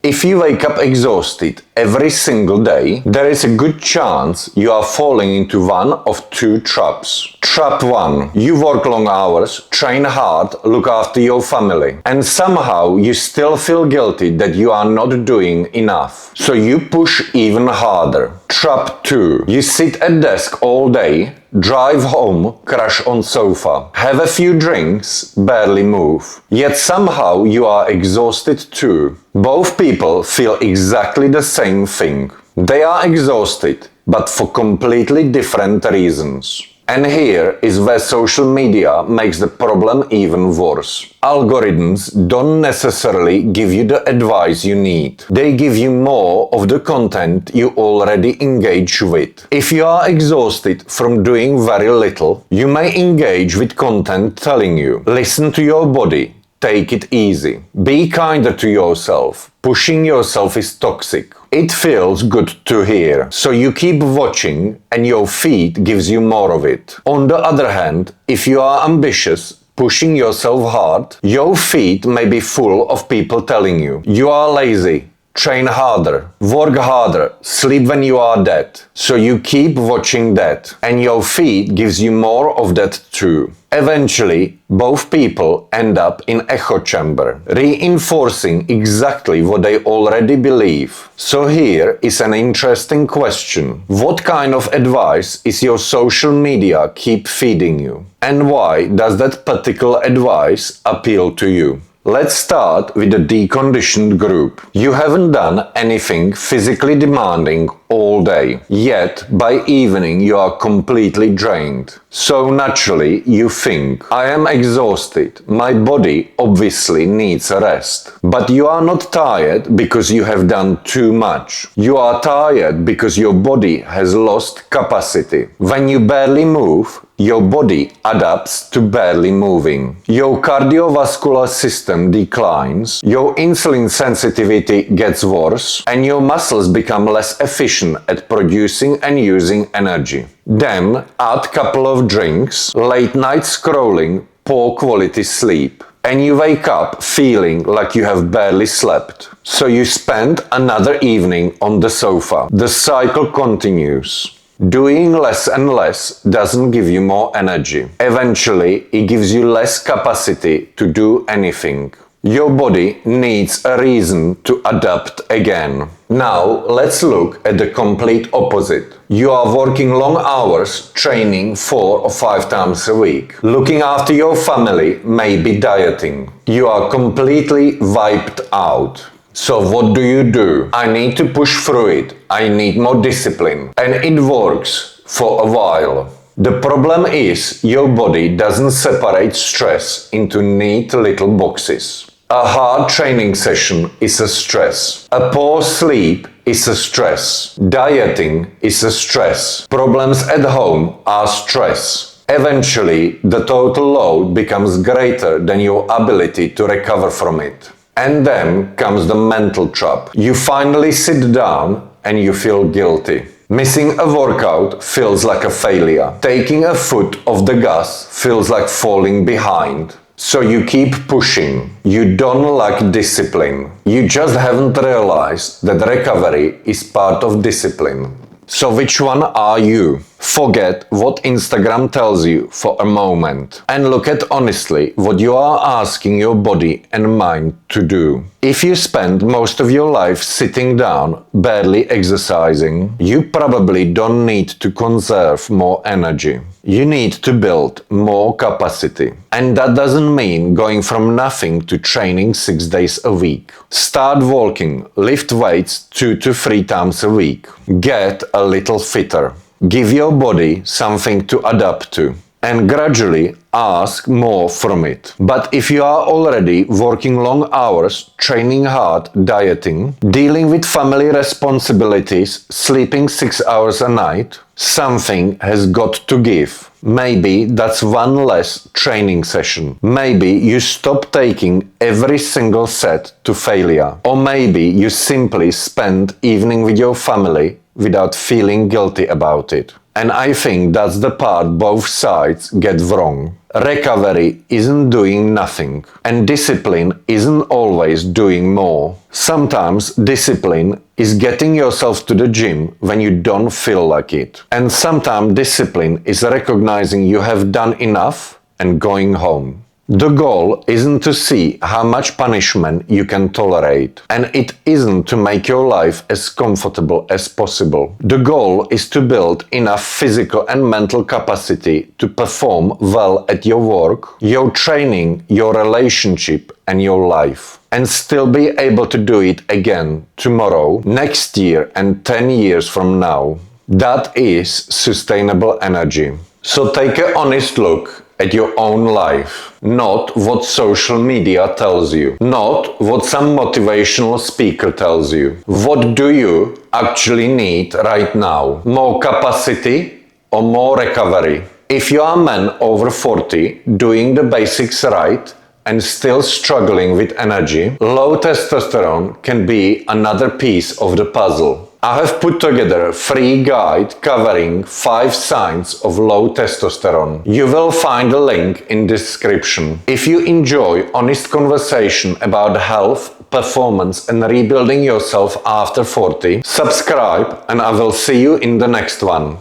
If you wake up exhausted every single day, there is a good chance you are falling into one of two traps. Trap 1. You work long hours, train hard, look after your family, and somehow you still feel guilty that you are not doing enough. So you push even harder. Trap 2. You sit at desk all day, drive home, crash on sofa, have a few drinks, barely move. Yet somehow you are exhausted too. Both people feel exactly the same thing. They are exhausted, but for completely different reasons. And here is where social media makes the problem even worse. Algorithms don't necessarily give you the advice you need. They give you more of the content you already engage with. If you are exhausted from doing very little, you may engage with content telling you, listen to your body, take it easy, be kinder to yourself. Pushing yourself is toxic. It feels good to hear, so you keep watching and your feed gives you more of it. On the other hand, if you are ambitious, pushing yourself hard, your feed may be full of people telling you, you are lazy, train harder, work harder, sleep when you are dead. So you keep watching that, and your feed gives you more of that too. Eventually, both people end up in echo chamber, reinforcing exactly what they already believe. So here is an interesting question. What kind of advice is your social media keep feeding you? And why does that particular advice appeal to you? Let's start with the deconditioned group. You haven't done anything physically demanding all day, yet by evening you are completely drained. So naturally you think, I am exhausted, my body obviously needs a rest. But you are not tired because you have done too much. You are tired because your body has lost capacity. When you barely move, your body adapts to barely moving. Your cardiovascular system declines, your insulin sensitivity gets worse, and your muscles become less efficient at producing and using energy. Then add couple of drinks, late night scrolling, poor quality sleep, and you wake up feeling like you have barely slept. So you spend another evening on the sofa. The cycle continues. Doing less and less doesn't give you more energy. Eventually, it gives you less capacity to do anything. Your body needs a reason to adapt again. Now, let's look at the complete opposite. You are working long hours, training 4 or 5 times a week. Looking after your family, maybe dieting. You are completely wiped out. So what do? I need to push through it. I need more discipline. And it works for a while. The problem is your body doesn't separate stress into neat little boxes. A hard training session is a stress. A poor sleep is a stress. Dieting is a stress. Problems at home are stress. Eventually, the total load becomes greater than your ability to recover from it. And then comes the mental trap. You finally sit down and you feel guilty. Missing a workout feels like a failure. Taking a foot off the gas feels like falling behind. So you keep pushing. You don't lack discipline. You just haven't realized that recovery is part of discipline. So which one are you? Forget what Instagram tells you for a moment and look at honestly what you are asking your body and mind to do. If you spend most of your life sitting down, barely exercising, you probably don't need to conserve more energy. You need to build more capacity. And that doesn't mean going from nothing to training 6 days a week. Start walking, lift weights 2 to 3 times a week. Get a little fitter. Give your body something to adapt to. And gradually ask more from it. But if you are already working long hours, training hard, dieting, dealing with family responsibilities, sleeping 6 hours a night, something has got to give. Maybe that's one less training session. Maybe you stop taking every single set to failure. Or maybe you simply spend evening with your family without feeling guilty about it. And I think that's the part both sides get wrong. Recovery isn't doing nothing, and discipline isn't always doing more. Sometimes discipline is getting yourself to the gym when you don't feel like it. And sometimes discipline is recognizing you have done enough and going home. The goal isn't to see how much punishment you can tolerate, and it isn't to make your life as comfortable as possible. The goal is to build enough physical and mental capacity to perform well at your work, your training, your relationship, and your life, and still be able to do it again tomorrow, next year, and 10 years from now. That is sustainable energy. So take an honest look at your own life, not what social media tells you, not what some motivational speaker tells you. What do you actually need right now? More capacity or more recovery? If you are a man over 40 doing the basics right and still struggling with energy, low testosterone can be another piece of the puzzle. I have put together a free guide covering 5 signs of low testosterone. You will find a link in the description. If you enjoy honest conversation about health, performance and rebuilding yourself after 40, subscribe and I will see you in the next one.